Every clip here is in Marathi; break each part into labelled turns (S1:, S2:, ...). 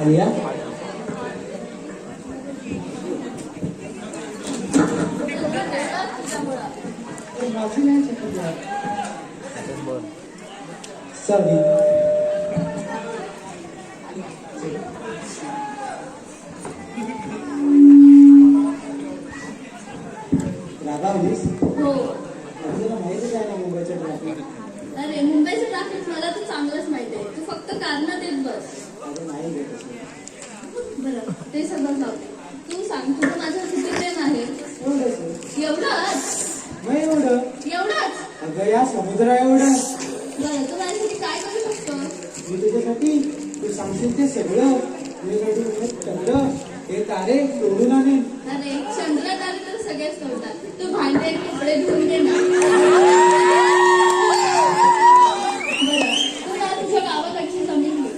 S1: आलिया सॉरी रागावलीस?
S2: हो.
S1: तुला माहितीच आहे ना मुंबईचं ट्रॅफिक.
S2: अरे मुंबईचं ट्रॅफिक मला तर चांगलंच माहिती आहे. तू फक्त कारणं देत बस.
S1: अरे नाही घेत असं.
S2: बरं ते सगळं जाऊ दे. तू सांग तुझं माझं किती प्रेम आहे? एवढंच?
S1: नाही एवढं.
S2: एवढंच?
S1: अगं या समुद्रा एवढं.
S2: बरं तू माझ्यासाठी काय करू शकतो?
S1: मी तुझ्यासाठी तू सांगशील ते सगळं. तुझ्यासाठी चंद्र हे तारे सोडून आणेन.
S2: अरे चंद्र तारे तर सगळेच सोडतात. तू भांडे कपडे धुवून दे ना. बरं तू मला तुझ्या गावाकडची जमीन घे.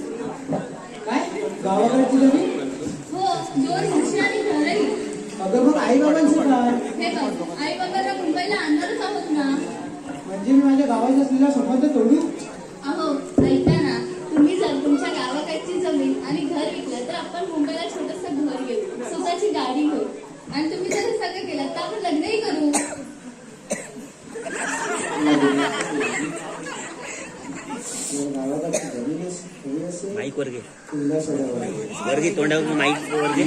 S1: काय गावाकडची जमीन?
S2: हो 2 म्हशी आणि घरही.
S1: अगं मग आई बाबांचं काय?
S2: हे बघ आई बाबांना मुंबईला आणणारच आहोत ना.
S1: म्हणजे मी माझ्या गावाचा असलेला संबंध तोडू?
S2: अहो ऐका ना, तुम्ही जर तुमच्या गावाकडची जमीन आणि घर विकलं तर आपण मुंबईला छोटंसं घर घेऊ, स्वतःची गाडी घेऊ आणि तुम्ही जर हे सगळं केलं तर आपण लग्नही करू.
S1: गावाकडची जमीन असेल
S3: माईक वर घे
S1: तुला सोडावं
S3: वर घे तोंडावर माईक वर घे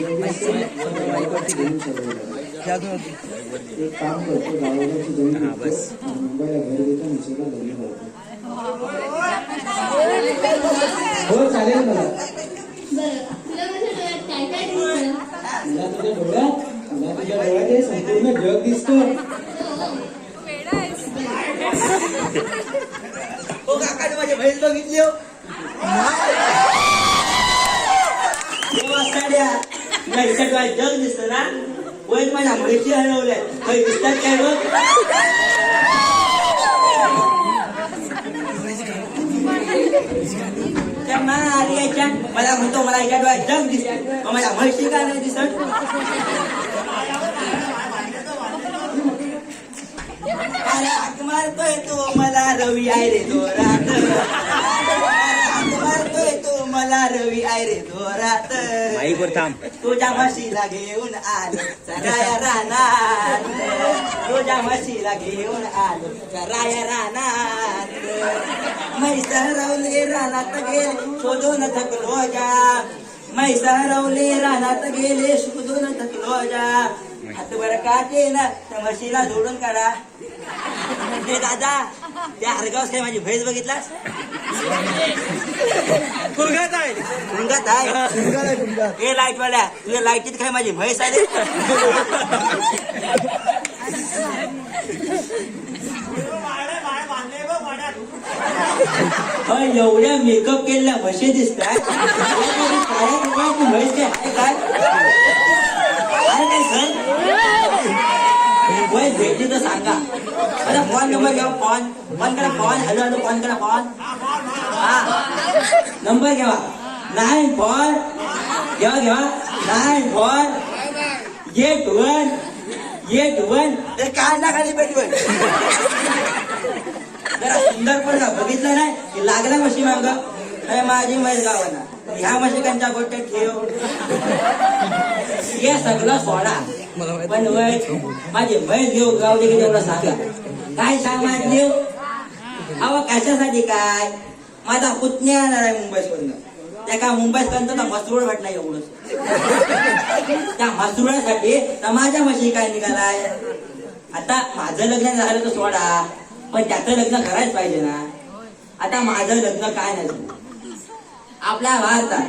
S1: एक काम करतो गावाकडची जमीन विकतो, मुंबईला घर घेतो आणि सगळं लग्न करतो. हो चालेल मला.
S2: बरं तुला माझ्या डोळ्यात काय काय दिसतं?
S1: तुला तुझ्या डोळ्यात हे संपूर्ण जग दिसतो.
S3: हो काका माझी बहीण बघितली हो जग दिसत ना वैद माझ्या म्हैशी हरवल्या काही दिसतात काय बघ मला म्हणतो मला याच्या डोळ्यात जग दिसत माझ्या म्हैशी का नाही दिसत अरे हाक मारतोय तो मला रवी आहे रे दोरात हाक मारतोय तो मला रवी आहे रे दोरात माईकवर थांब तुझ्या म्हशीला घेऊन आलो चराया रानात तुझ्या म्हशीला घेऊन आलो चराया रानात म्हैस हरवले रानात गेले शोधून थकलो जा म्हैस हरवले रानात गेले शोधून थकलो जा हातभर काटे ना त्या म्हशीला जोडून काढा म्हणजे दादा त्या हरगावस काय माझी म्हैस बघितलास गुंगात आहे गुंगात आहे हे लाईट वाल्या तुझ्या लाईटीत काय माझी म्हैस आहे एवढ्या मेकअप केलेल्या म्हशी दिसतात म्हैस काय वय भेटली तर सांगा आता फोन नंबर घ्या फोन करा फोन हॅलो हॅलो फोन करा फोन हा नंबर घ्यावा 94 घ्यावा 9481 ते काढला खाली पेटवण जरा सुंदर पण बघितलं नाही की लागला म्हशी माग माझी म्हैस गावाना ह्या म्हशीकांच्या गोट्यात ठेव हे सगळं सोडा पण वय माझी म्हैस घेऊ गाव दे की तेवढं सांगा काय सांग माझी घेऊ अहो कशासाठी काय माझा पुतण्या येणार आहे मुंबईकडनं त्या का मुंबईकडनं मसरूळ भेटला एवढं त्या मसरूळासाठी माझ्या म्हशी काय निघालाय आता माझं लग्न झालं तर सोडा पण त्याचं लग्न करायच पाहिजे ना आता माझं लग्न काय नाही आपल्या भारतात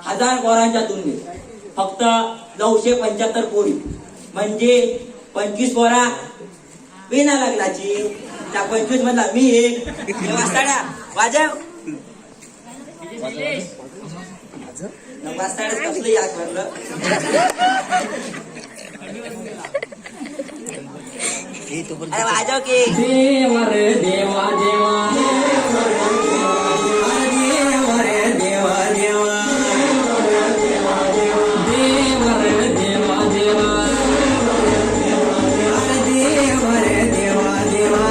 S3: 1000 पोरांच्या तुलनेत फक्त 975 पोरी म्हणजे 25 पोरा बिना लग्नाची त्या 25 मधला मी एक वाजताड्या वाजव वाजताच कसलं या करलं अरे वाजव की
S4: देवा रे देवा देवा देवा रे देवा देवा देवा रे देवा देवा देवा रे देवा देवा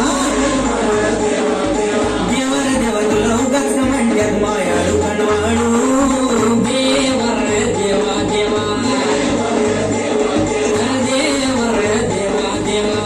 S4: देवा रे देवा तुला उगाच म्हणल्यात मायाळू कणवाळू देवा रे देवा देवा देवा रे देवा देवा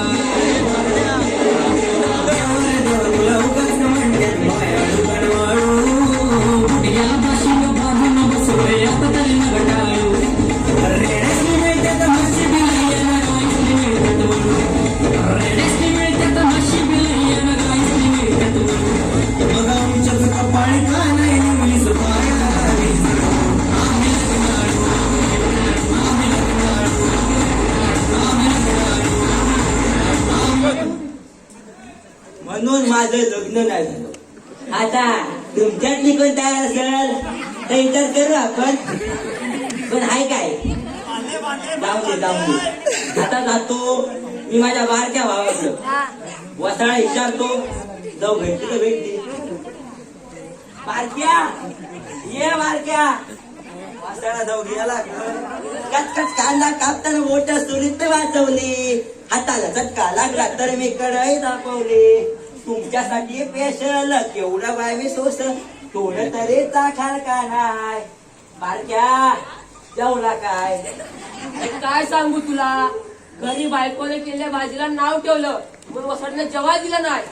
S3: म्हणून माझं लग्न नाही झालं आता तुमच्यातली कोण तयार असेल तर इतर करू आपण पण हाय काय जाऊ दे आता जातो मी माझ्या बारक्या भावाकडं वसाळा विचारतो जाऊ भेटते तर भेटते बारक्या ये बारक्या वसाळा जाऊ गेला कचकच कांदा कापताना मोठ्या सुरीत वाचवली हाताला चटका लागला तर मी कढई दाखवली तुमच्यासाठी पेशल केवढं बाय मी सोस थोडं तरी चाखाल का नाही बारक्या जेवला काय
S5: अरे काय सांगू तुला घरी बायकोने केलेल्या भाजीला नाव ठेवलं पण वसडनं जेव्हा दिलं नाही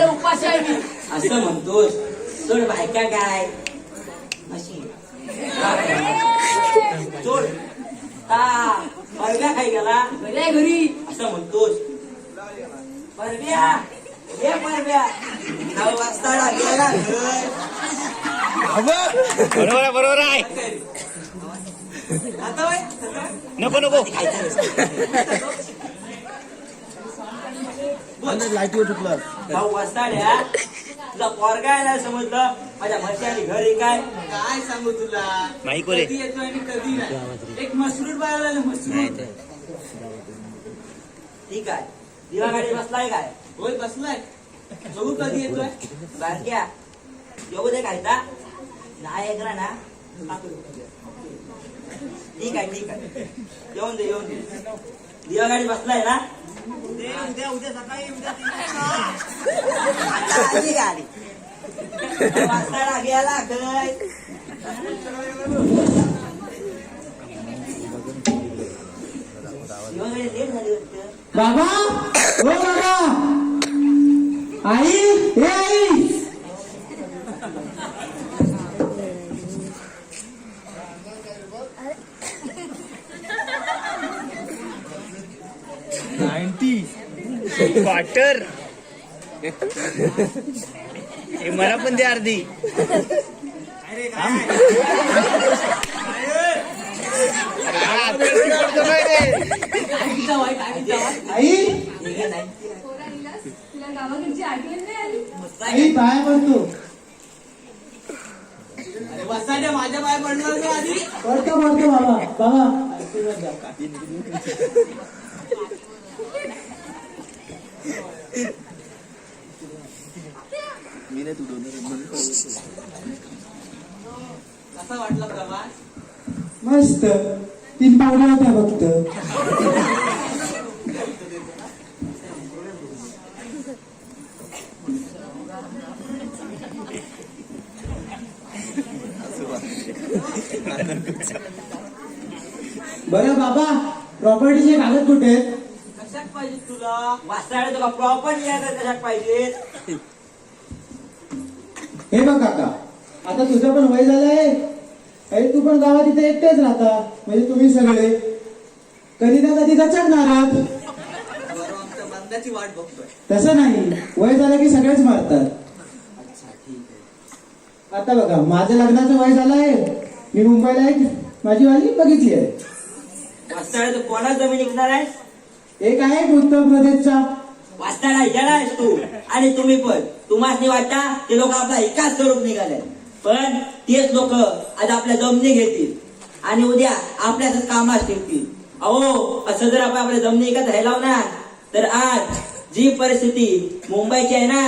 S5: उपाशी आहे मी
S3: असं म्हणतोस सोड बायका काय म्हशी सोड परव्या खाई गेला
S5: घरी आहे घरी
S3: असं म्हणतोस परव्या ये परव्या 9 वाजता गेला
S6: बरोबर आहे नको नको
S1: लाईटीवर तुटलं
S3: 9 वाजता तुला पोरगा यायला समजलं माझ्या म्हशी घरी काय काय सांगू तुला
S6: माईक वर आहे.
S3: कधी येतो आणि कधी नाही एक मसरूड बाळाला मसरूड ठीक आहे दिवा गाडी बसलाय काय होय बसलाय बघू कधी येतोय बारक्या येऊ दे काय नाही ऐकला ना ठीक आहे येऊन दे दिवा गाडी बसलाय ना उद्या सकाळी आली गाडी वाजता गेला काय दिवा गाडी लेट झाली वाटतं
S1: बाबा ओ बाबा आई हे आई
S6: क्वार्टर हे मला पण दे अर्धी
S1: आई
S2: पोरा इलास, तुला गावाकडची आठवण नाही आली
S1: आई पाय पडतो
S3: वसाड्या माझ्या पाय पडणार ना आधी
S1: पडतो बाबा आशीर्वाद द्या.
S3: कसा वाटला प्रवास
S1: मस्त 3 पावलं होत्या फक्त बरं बाबा प्रॉपर्टीचे कागद कुठे आहेत
S3: कशात पाहिजे तुला वासाड्या तुला प्रॉपर्टी कशात पाहिजे
S1: हे बघ काका आता तुझं पण वय झालंय अरे तू पण गावात इथे एकटेच राहता म्हणजे तुम्ही सगळे कधी ना कधी गचकणार आहात
S3: बरं आमच्या बंदाची वाट बघतोय
S1: तसं नाही वय झालं की सगळेच मारतात
S3: अच्छा ठीक आहे
S1: आता बघा माझं लग्नाचं वय झालंय मी मुंबईला एक माझी वाली बघितली आहे
S3: वासाड्या तू कोणा जमीन विकणार आहेस
S1: एक आहे उत्तर प्रदेशचा
S3: वाचताना येणार आहेस तू आणि तुम्ही पण तुम्हाला वाटता ते लोक आपला एकाच स्वरूप निघाले पण तेच लोक आज आपल्या जमिनी घेतील आणि उद्या आपल्याच कामात ठेवतील. अहो असं जर आपण आपल्या जमिनी एकच राहिला ना तर आज जी परिस्थिती मुंबईची आहे ना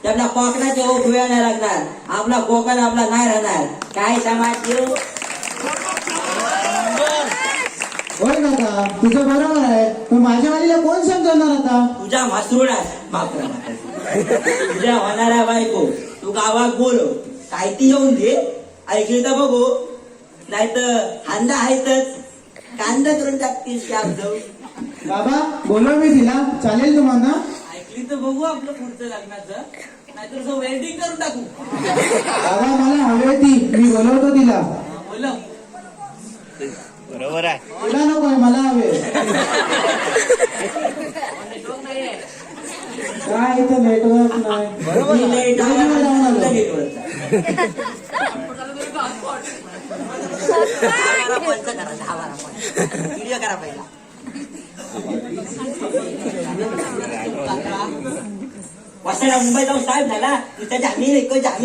S3: ते आपल्या कोकणाच्या ओठ वेळ नाही लागणार. आपला कोकण आपला नाही राहणार. काय समाज येऊ
S1: होय काका तुझं बरोबर आहे, पण माझ्या वालीला कोण समजवणार आता?
S3: तुझ्या म्हसरुडास बापरा तुझ्या होणाऱ्या बायको तू गावात बोल काय ती येऊन दे ऐकली तर बघू नाहीतर हांदा आहेतच कांदा करून टाकतीस श्याम जाऊ.
S1: बाबा बोलव मी तिला, चालेल तुम्हाला?
S5: ऐकली तर बघू आपलं पुढचं लग्नाचं, नाहीतर वेल्डिंग करून टाकू.
S1: बाबा मला हवे ती, मी बोलवतो तिला.
S5: बोला
S6: बरोबर आहे.
S1: तिला नकोय, मला हवे. काय इथं नेटवर्क नाही.
S3: मी late आला
S1: मी जाऊन आलो.
S3: तर network चा. आम्हाला पंच करायचं, आम्हाला पंच. व्हिडिओ करा पहिला. वसायला मुंबई जाऊन साहेब झाला नुसत्या जामीन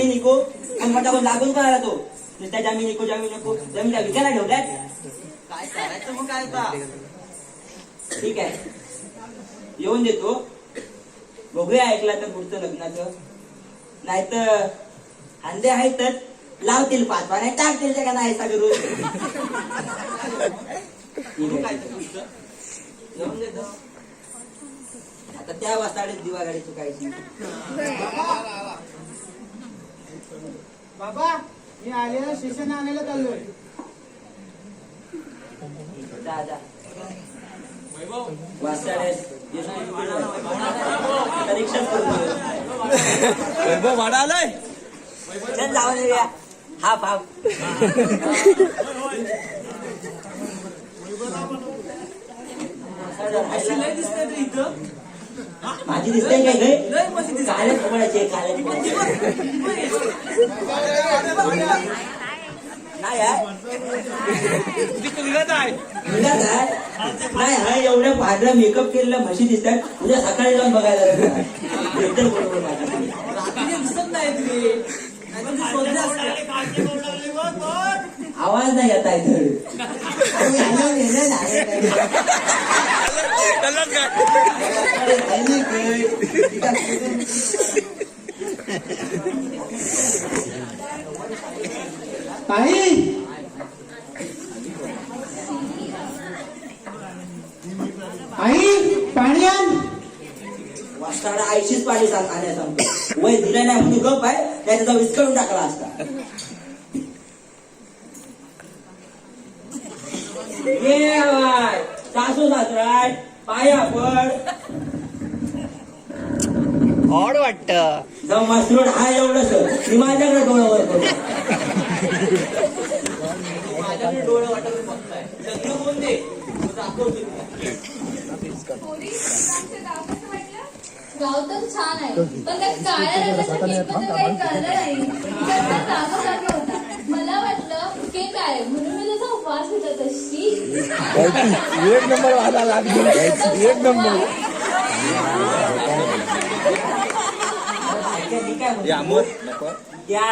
S3: निको पण मोठा कोण लागून करायला तो नुसत्या जामीन निको जमीनला विकायला ठेवल्यात. काय करायचं मग काय आता? ठीक आहे येऊन देतो, बघूया ऐकला तर पुढचं लग्नाचं. नाहीतर हांदे आहेत तर लावतील 5 नाही टाकतील का नाही सगळं रोज. येऊन देतो आता त्या वासाडीत दिवा गाडी चुकायची.
S1: बाबा मी आलेला स्टेशन आणायला चाललोय.
S3: जा जा वासाड्यास परीक्षा
S6: भाडा आलाय.
S3: जाऊन येऊया. हा भाव माझी दिसते काय काले कमळाचे काले नाही नाही हा एवढ्या पांढरा मेकअप केलेला म्हशी दिसतात उद्या सकाळी जाऊन बघायला एकदम बरोबर
S5: दिसत नाही तुम्ही
S3: आवाज नाही येत आहे
S1: आई आई पाणी आण.
S3: वाजताना आईशीच पाणी आणण्या सांगतो. वय दिलं नाही म्हणजे गप आहे त्याचा विस्कळून टाकला असता. ये बाय सासू सासरा पाया पड
S6: ऑड वाटत.
S3: जाऊ मास्टर हा एवढंच मी माझ्याकडे डोळ्यावर करतो.
S5: माझ्याकडे डोळे वाटत बघताय लग्न कोण दे
S2: गाव तर छान आहे पण त्या काळ्या रंगाच्या केकबद्दल काही कळलं नाही. त्याचा जागा होता. मला वाटलं केक आहे म्हणून मी त्याचा उपवास घेतला. तशी
S7: एक नंबर वाला लागली एक नंबर.
S3: त्या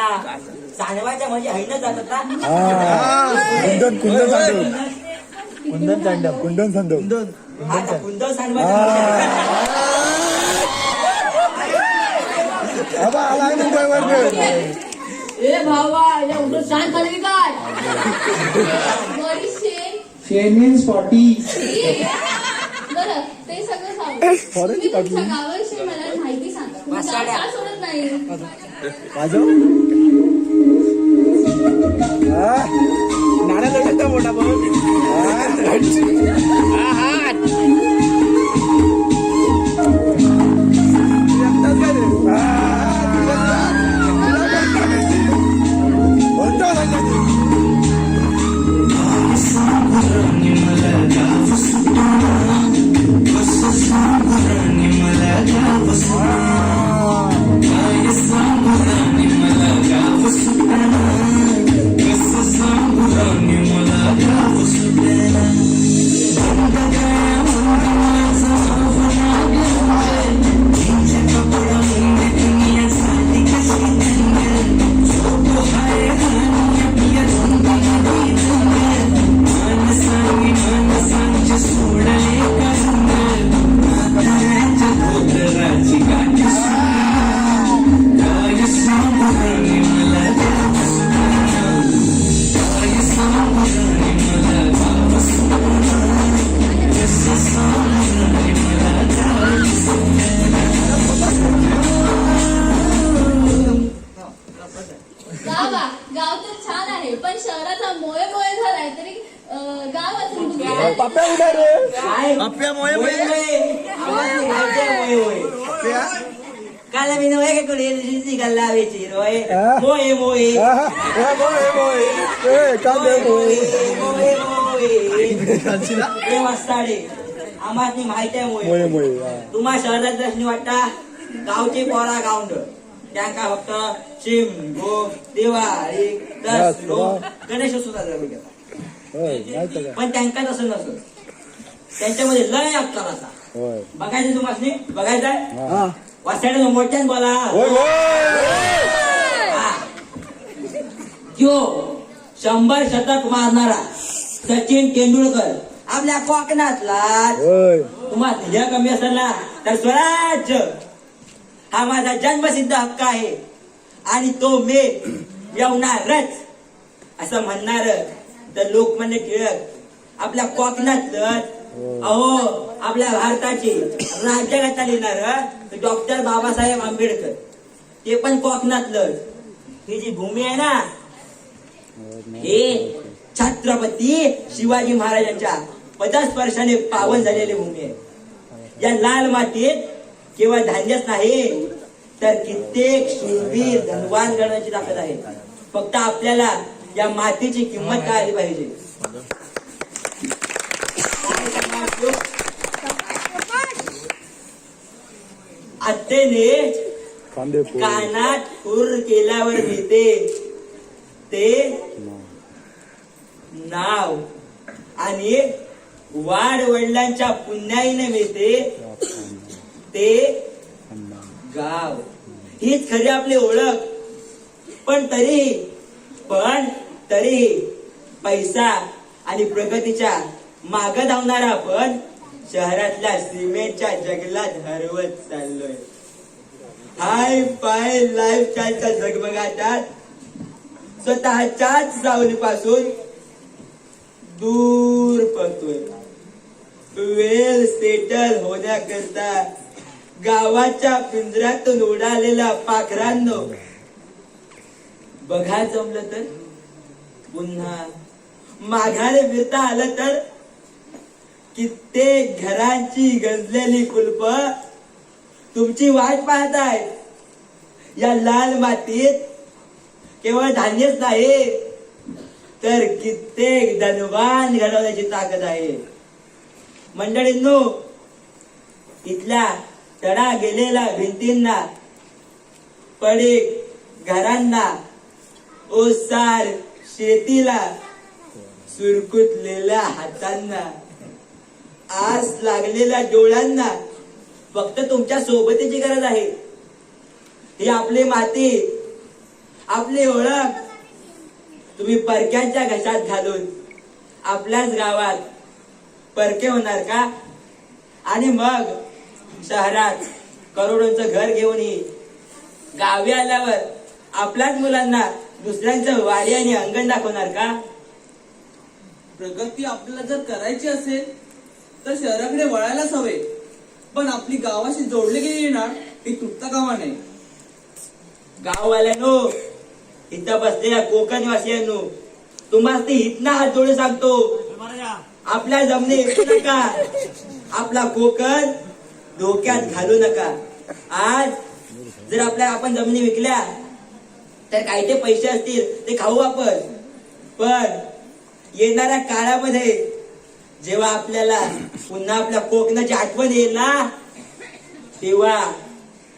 S3: सांडवाच्या म्हणजे हैन जातात ना.
S7: कुंदन कुंदन सांडव कुंदन सांडव कुंदन सांडव
S3: हा कुंदन सांडवाच्या
S7: बाबा आला मुंबईवर.
S5: ए भावा या उठून शांत झाली काय
S2: बडीशेप
S1: शेण मीन्स 40.
S2: बरं ते सगळं सांगू. तुम्ही तुमच्या गावाविषयी मला माहिती सांगा. तुम्ही गाव का सोडत नाही?
S7: माझं नाण्या लढता मोठा बघ.
S8: Bye.
S2: गाव तर छान आहे पण शहराचा मोये मोये झालाय तरी गाव अजून दुसरं आहे.
S7: पप्प्या उडा रे
S3: काय
S6: अप्प्यामुळे
S3: आवाज माहिती मोये काल मी नव्हे का कोणी गल्ला वेची रोय
S7: हा?
S3: मोये मोये
S7: कांदे
S3: मोये हे वाजताडे आम्हाला माहिती आहे मोये
S7: मोये मोये हा.
S3: तुम्हा शहरात दर्शनी वाटता गावची पोरा गावंड त्यांका फक्त शिम गो दिवाळी दसरो गणेशोत्सव साजरा करतात
S7: होय माहिती का
S3: पण त्यांका तसं नसतं त्यांच्यामध्ये लय अक्कल असा
S7: होय
S3: बघायचं तुम्हाला बघायचंय
S7: हा
S3: वासाडे मोठ्यान बोला
S7: होय होय
S3: जो 100 शतक मारणारा सचिन तेंडुलकर आपल्या कोकणातला
S7: होय
S3: तुम्हाला ध्येय कमी असेल ना तर स्वराज्य हा माझा जन्मसिद्ध हक्क आहे आणि तो मी येवणारच असं म्हणणार तर लोकमान्य टिळक आपल्या कोकणातलं अहो आपल्या भारताची राज्यघटना लिहिणार डॉक्टर बाबासाहेब आंबेडकर ते पण कोकणातलं ही जी भूमी आहे ना हे छत्रपती शिवाजी महाराजांच्या पदस्पर्शाने पावन झालेली भूमी आहे या लाल मातीत केवळ धान्यच नाही तर कित्येक शूरवीर धनवान गणाची ताकद आहे फक्त आपल्याला या मातीची किंमत कळाली पाहिजे आत्तेने
S7: कांदे
S3: कानात खूर केल्यावर मिळते ते नाव आणि वाढ वडिलांच्या पुण्याईने मिळते ते गाव हीच खरी आपली ओळख पण तरी पैसा आणि प्रगतीच्या माग धावणारा आपण शहरातल्या सिमेंटच्या जंगलात हरवत चाललोय हाय पाय लाईफ स्टाईलच्या झगमगाटात स्वतःच्याच सावलीपासून दूर पळतोय वेल सेटल होण्याकरता गावाच्या पिंजऱ्यातून उडालेल्या पाखरांनो बघा जमलं तर पुन्हा माघारे फिरता आलं तर कित्येक घरांची गंजलेली कुलप तुमची वाट पाहतायत या लाल मातीत केवळ धान्यच नाही तर कित्येक धनवान घडवण्याची ताकद आहे मंडळींनो इथल्या तडा गेलेल्या भिंतींना पडीक घरांना ओसार शेतीला सुरकुतलेल्या हातांना आस लागलेल्या डोळ्यांना फक्त तुमच्या सोबतीची गरज आहे ही आपली माती आपली ओळख तुम्ही परक्यांच्या घशात घालून आपल्याच गावात परके होणार का आणि मग शहरात करोडोंचं घर घेऊन गावी आल्यावर आपल्याच मुलांना दुसऱ्यांचं वाडी आणि अंगण दाखवणार का
S1: प्रगती आपल्याला जर करायची असेल तर शहराकडे वळायलाच हवे पण आपली गावाशी जोडली गेलेली नाळ ही तुटता कामा नये
S3: गाववाल्यानो इथं बसलेल्या कोकणवासियांनो तुम्हाला ते इथना हात जोडून सांगतो आपल्या जमिनी विकू नका आपला कोकण धोक्यात घालू नका आज जर आपण जमिनी विकल्या तर काही ते पैसे असतील ते खाऊ आपण पण येणाऱ्या काळामध्ये जेव्हा आपल्याला पुन्हा आपल्या कोकणाची आठवण येईल ना तेव्हा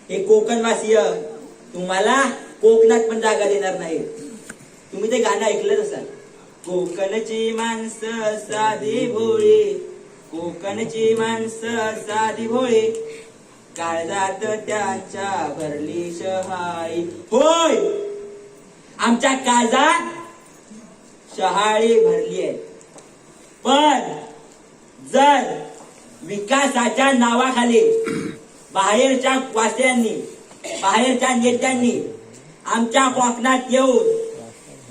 S3: हे कोकणवासीय तुम्हाला कोकणात पण जागा देणार नाही तुम्ही ते गाणं ऐकलंच असाल कोकणची माणसं साधी भोळी कोकणची माणसं साधी भोळी काळजात त्यांच्या भरली शहाळी होय आमच्या काळजात शहाळी भरली आहे पण जर विकासाच्या नावाखाली बाहेरच्या वासियांनी बाहेरच्या नेत्यांनी आमच्या कोकणात येऊन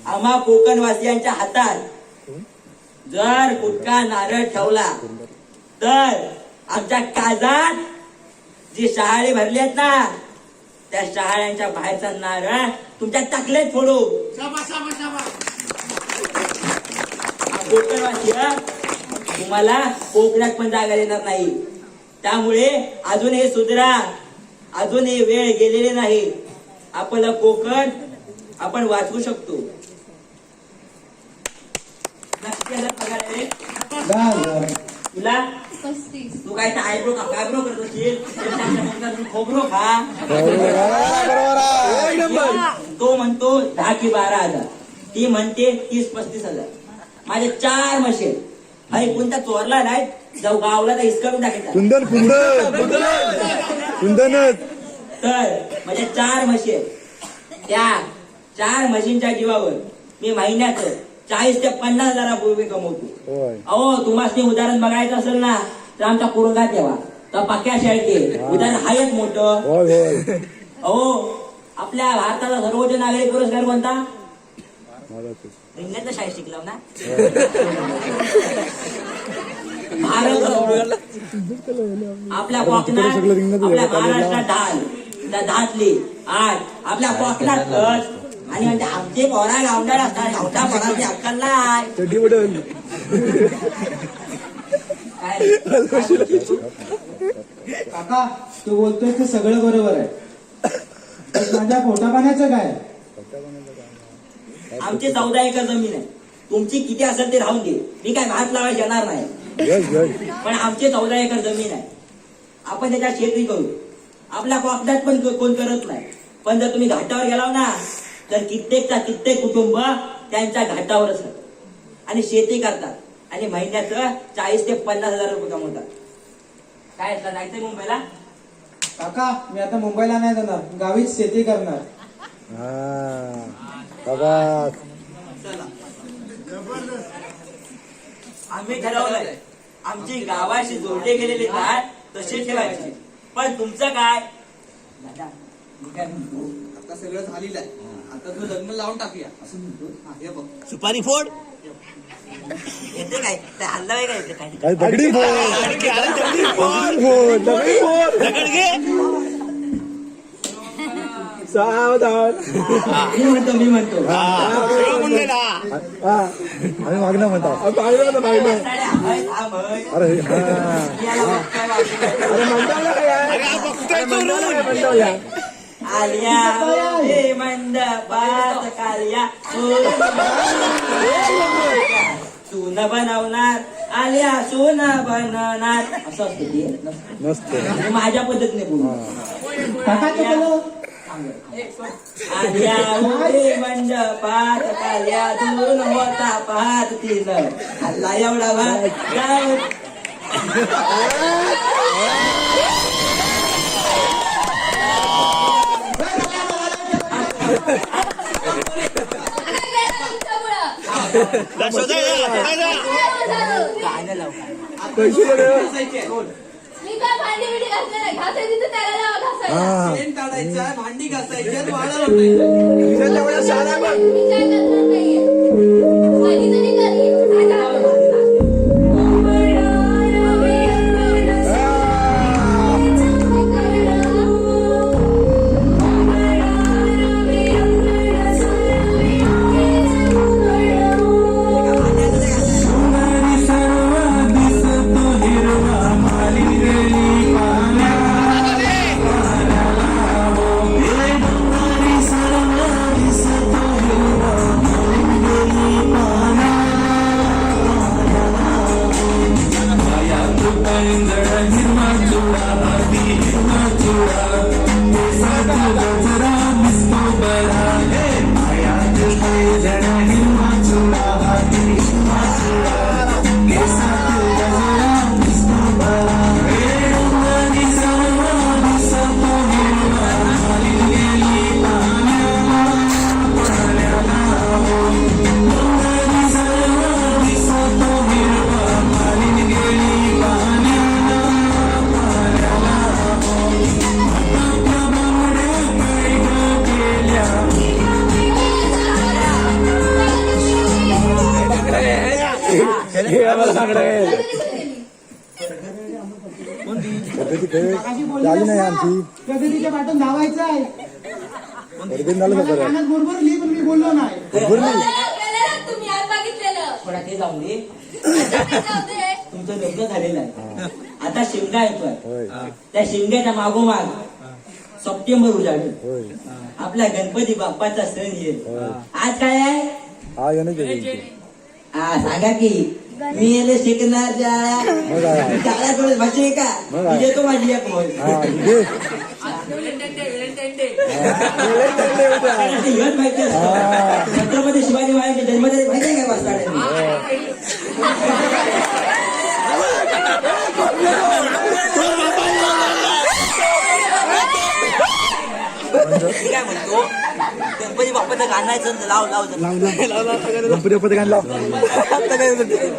S3: आम्हा कोकणवासियांच्या हातात जर गुटखा नारळ ठेवला तर आमच्या काळजात जी शहाळी भरली आहेत ना त्या शहाळ्यांच्या बाहेरचा नारळ तुमच्या टाकलेत फोडू. कोकणवासी तुम्हाला कोकणात पण जागा देणार नाही. त्यामुळे अजून हे सुधरा, अजून हे वेळ गेलेले नाही. आपलं कोकण आपण वाचवू शकतो. 10,000 पगार आहे रे.
S1: 10,000.
S3: तुला
S2: 35.
S3: तू काय आयब्रो का कायब्रो करत असशील खोबरो खा.
S7: बरोबर आहे. एक नंबर.
S3: तो म्हणतो 10 की 12,000, ती म्हणते 30-35,000. माझे 4 म्हशी अरे कोणता चोरला नाही जाऊ गावला तर हिसकावून टाकायचा.
S7: कुंदन कुंदनच.
S3: तर माझ्या 4 म्हशी आहेत. त्या 4 म्हशींच्या जीवावर मी महिन्यात 40,000 ते 50,000 रुपये कमवतो.
S7: होय.
S3: अहो तुम्हाला उदाहरण बघायचं असेल ना तर आमच्या कुरुंगात ठेवा तर पक्या शाळेत उदाहरण आहेच मोठं.
S7: होय होय.
S3: अहो आपल्या भारताचा सर्वोच्च नागरिक पुरस्कार कोणता?
S7: महाराष्ट्र.
S3: इंग्लंडला शाळेत शिकलाव ना. भारत आपल्या कोकणात आपल्या महाराष्ट्रात 10 त्या 10तली 8 आपल्या कोकणातच. आणि म्हणजे आमचे पोरा गावणार असतात गावच्या पोराची अक्कल नाही.
S7: चड्डी बदल.
S3: काय रे?
S1: काका तू बोलतोय ते सगळं बरोबर आहे, पण माझ्या पोटापाण्याचं काय?
S3: आमची 14 एकर जमीन आहे. तुमची किती असेल ते राहून दे, मी काय भात लावायला येणार नाही. पण आमची 14 एकर जमीन आहे. आपण त्याच्यात शेती करू. आपल्या कोकणात पण कोण करत नाही. पण जर तुम्ही घाटावर गेलाव ना तर कित्येक कुटुंब त्यांच्या घाटावर असतात आणि शेती करतात आणि महिन्याचं 40,000 ते 50,000 रुपये कमवतात. काय जायचंय मुंबईला?
S1: काका मी आता मुंबईला नाही जाणार, गावीच शेती करणार.
S7: बाबा
S3: आम्ही ठरवलंय आमची गावाशी जोडले गेलेले काय तसे ठेवायचे. पण तुमचं काय? दादा मी काय म्हणतो,
S8: आता सगळं झालेलं आहे. आता तू लग्न लावून टाकूया असं म्हणतो. हा, हे बघ
S6: सुपारी फोड.
S3: येते काय ते हल्ला आहे काय? येते काय
S7: काय दगडी फोड. दगडी फोड.
S6: दगड घे.
S7: सावधान.
S3: मी म्हणतो
S6: सगळं मुंडेला.
S7: आम्ही मागणं म्हणतात. अरे
S6: बघतोय चोरून.
S3: आलिया हे मंडपात कालिया सून बनवणार, आलिया सून बनवणार असं असतं ते.
S7: मस्त.
S3: माझ्या पद्धतीने बोलू.
S1: काका तू बोलो.
S3: आलिया उभे मंडपात कालिया दून होता पाहत तिनं हल्ला एवढा भात.
S2: मी काय भांडी बिडी घासले नाही, घासायची तर त्याला लावा घासायला.
S8: शेण काढायचं, भांडी घासायची आणि वाळा लावायचं.
S2: मी काय करणार नाहीये. कधीतरी करीन. आता
S7: पद्धती झाली नाही आमची.
S1: कधी तिच्या पाठून धावायचं आहे.
S7: वर्गण झालं का
S1: माझ्या
S7: परत?
S1: कानात बरोबरली पण मी बोललो नाही.
S7: बरोबर नाही.
S2: गेलेला तुम्ही आज बघितलेलं
S3: थोडा ते जाऊन दे
S2: ते जाऊ दे.
S3: तुमचं लग्न झालेलं आहे आता शिमगा येतोय
S7: होय
S3: त्या शिमग्याच्या मागोमाग सप्टेंबर उजाडेल
S7: होय
S3: आपल्या गणपती बाप्पाचा सण येईल
S7: होय.
S3: आज काय आहे
S7: हा येणं केली
S3: सांगा की मी येले शिकणार
S7: मग आहे.
S3: शाळा भाषे का
S7: मग आहे.
S3: मी देतो माझी एक मोल
S7: हा घे.
S3: हेच माहिती असतं छत्रपती शिवाजी महाराजांच्या जन्मतारीख माहिती आहे काय वाचता मी काय म्हणतो गणपती बाप्पाचं गाण्याचं लाव लाव
S7: गणपती बाप्पाचं गाणं लाव.
S3: आता काय म्हणते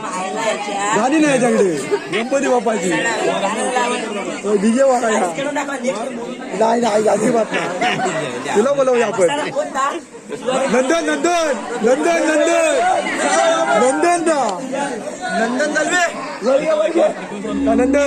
S3: मायला याच्या
S7: गाणी नाही याच्याकडे गणपती बाप्पाची डीजे वागायला नाही नाही अजिबात नाही. तुला बोलवूया आपण नंदन नंदन नंदन नंदन नंदन ना नंदन दलवे नंदन